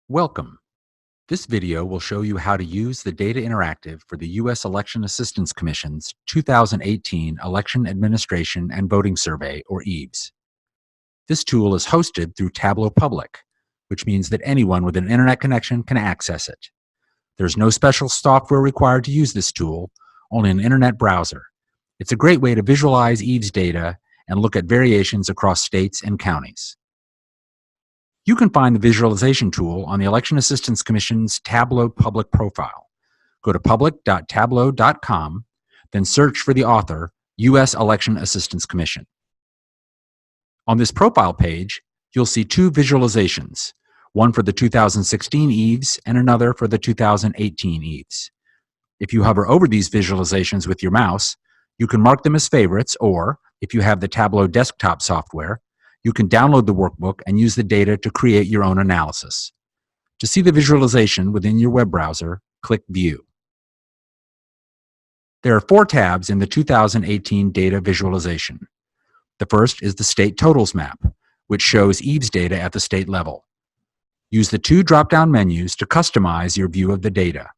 Welcome. This video will show you how to use the Data Interactive for the U.S. Election Assistance Commission's 2018 Election Administration and Voting Survey, or EAVS. This tool is hosted through Tableau Public, which means that anyone with an internet connection can access it. There's no special software required to use this tool, only an internet browser. It's a great way to visualize EAVS data and look at variations across states and counties. You can find the visualization tool on the Election Assistance Commission's Tableau Public profile. Go to public.tableau.com, then search for the author, U.S. Election Assistance Commission. On this profile page, you'll see two visualizations, one for the 2016 EAVS and another for the 2018 EAVS. If you hover over these visualizations with your mouse, you can mark them as favorites, or if you have the Tableau desktop software, you can download the workbook and use the data to create your own analysis. To see the visualization within your web browser, click View. There are four tabs in the 2018 data visualization. The first is the State Totals map, which shows EAVS data at the state level. Use the two drop-down menus to customize your view of the data.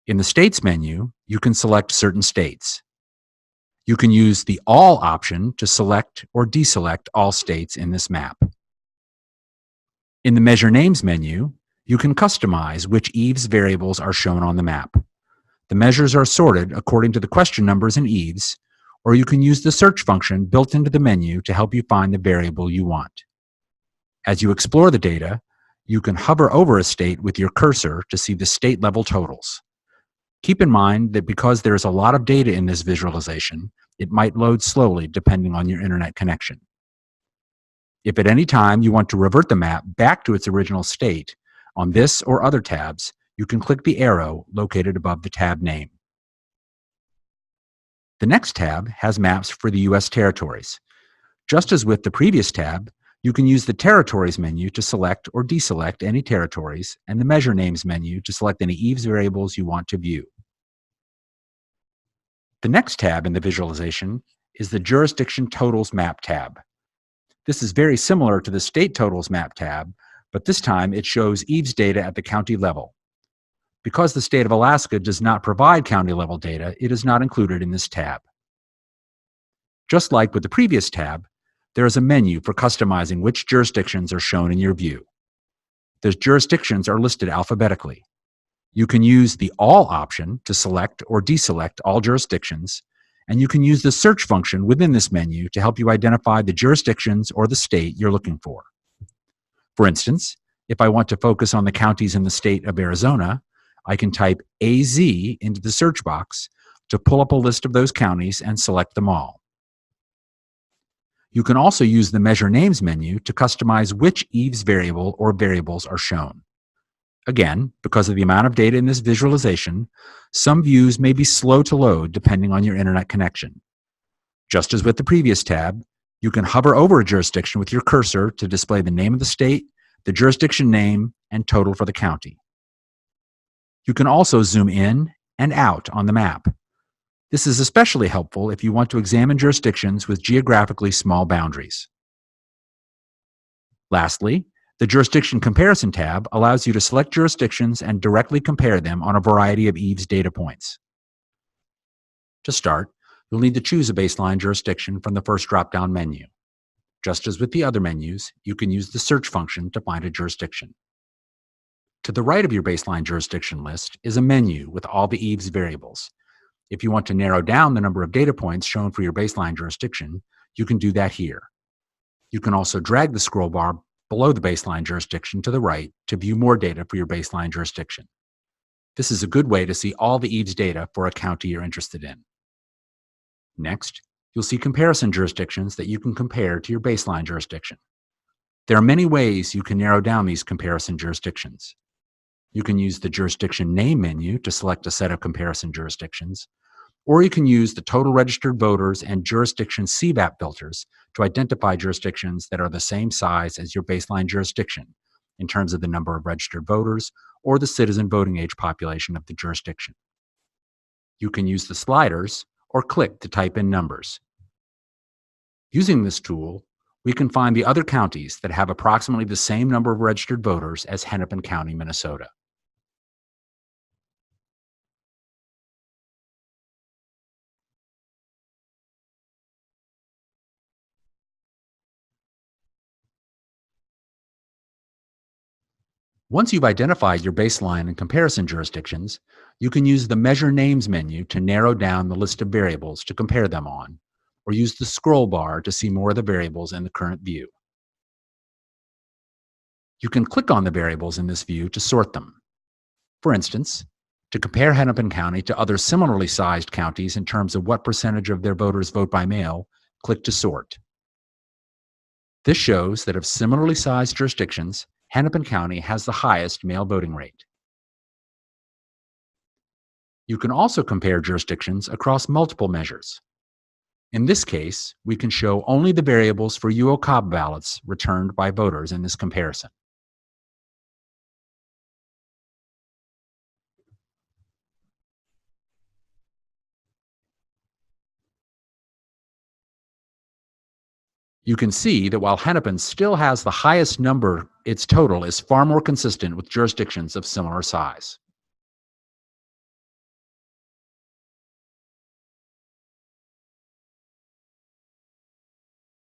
In the States menu, you can select certain states. You can use the All option to select or deselect all states in this map. In the Measure Names menu, you can customize which EAVS variables are shown on the map. The measures are sorted according to the question numbers in EAVS, or you can use the search function built into the menu to help you find the variable you want. As you explore the data, you can hover over a state with your cursor to see the state-level totals. Keep in mind that because there is a lot of data in this visualization, it might load slowly depending on your internet connection. If at any time you want to revert the map back to its original state, on this or other tabs, you can click the arrow located above the tab name. The next tab has maps for the U.S. territories. Just as with the previous tab, you can use the Territories menu to select or deselect any territories, and the Measure Names menu to select any EAVS variables you want to view. The next tab in the visualization is the Jurisdiction Totals Map tab. This is very similar to the State Totals Map tab, but this time it shows EAVS data at the county level. Because the state of Alaska does not provide county-level data, it is not included in this tab. Just like with the previous tab, there is a menu for customizing which jurisdictions are shown in your view. The jurisdictions are listed alphabetically. You can use the All option to select or deselect all jurisdictions, and you can use the search function within this menu to help you identify the jurisdictions or the state you're looking for. For instance, if I want to focus on the counties in the state of Arizona, I can type AZ into the search box to pull up a list of those counties and select them all. You can also use the Measure Names menu to customize which EAVS variable or variables are shown. Again, because of the amount of data in this visualization, some views may be slow to load depending on your internet connection. Just as with the previous tab, you can hover over a jurisdiction with your cursor to display the name of the state, the jurisdiction name, and total for the county. You can also zoom in and out on the map. This is especially helpful if you want to examine jurisdictions with geographically small boundaries. Lastly, the Jurisdiction Comparison tab allows you to select jurisdictions and directly compare them on a variety of EAVS data points. To start, you'll need to choose a baseline jurisdiction from the first drop-down menu. Just as with the other menus, you can use the search function to find a jurisdiction. To the right of your baseline jurisdiction list is a menu with all the EAVS variables. If you want to narrow down the number of data points shown for your baseline jurisdiction, you can do that here. You can also drag the scroll bar below the baseline jurisdiction to the right to view more data for your baseline jurisdiction. This is a good way to see all the EAVS data for a county you're interested in. Next, you'll see comparison jurisdictions that you can compare to your baseline jurisdiction. There are many ways you can narrow down these comparison jurisdictions. You can use the Jurisdiction Name menu to select a set of comparison jurisdictions, or you can use the Total Registered Voters and Jurisdiction CVAP filters to identify jurisdictions that are the same size as your baseline jurisdiction in terms of the number of registered voters or the citizen voting age population of the jurisdiction. You can use the sliders or click to type in numbers. Using this tool, We can find the other counties that have approximately the same number of registered voters as Hennepin County, Minnesota. Once you've identified your baseline and comparison jurisdictions, you can use the Measure Names menu to narrow down the list of variables to compare them on, or use the scroll bar to see more of the variables in the current view. You can click on the variables in this view to sort them. For instance, to compare Hennepin County to other similarly sized counties in terms of what percentage of their voters vote by mail, click to sort. This shows that of similarly sized jurisdictions, Hennepin County has the highest mail voting rate. You can also compare jurisdictions across multiple measures. In this case, we can show only the variables for UO-COB ballots returned by voters in this comparison. You can see that while Hennepin still has the highest number, its total is far more consistent with jurisdictions of similar size.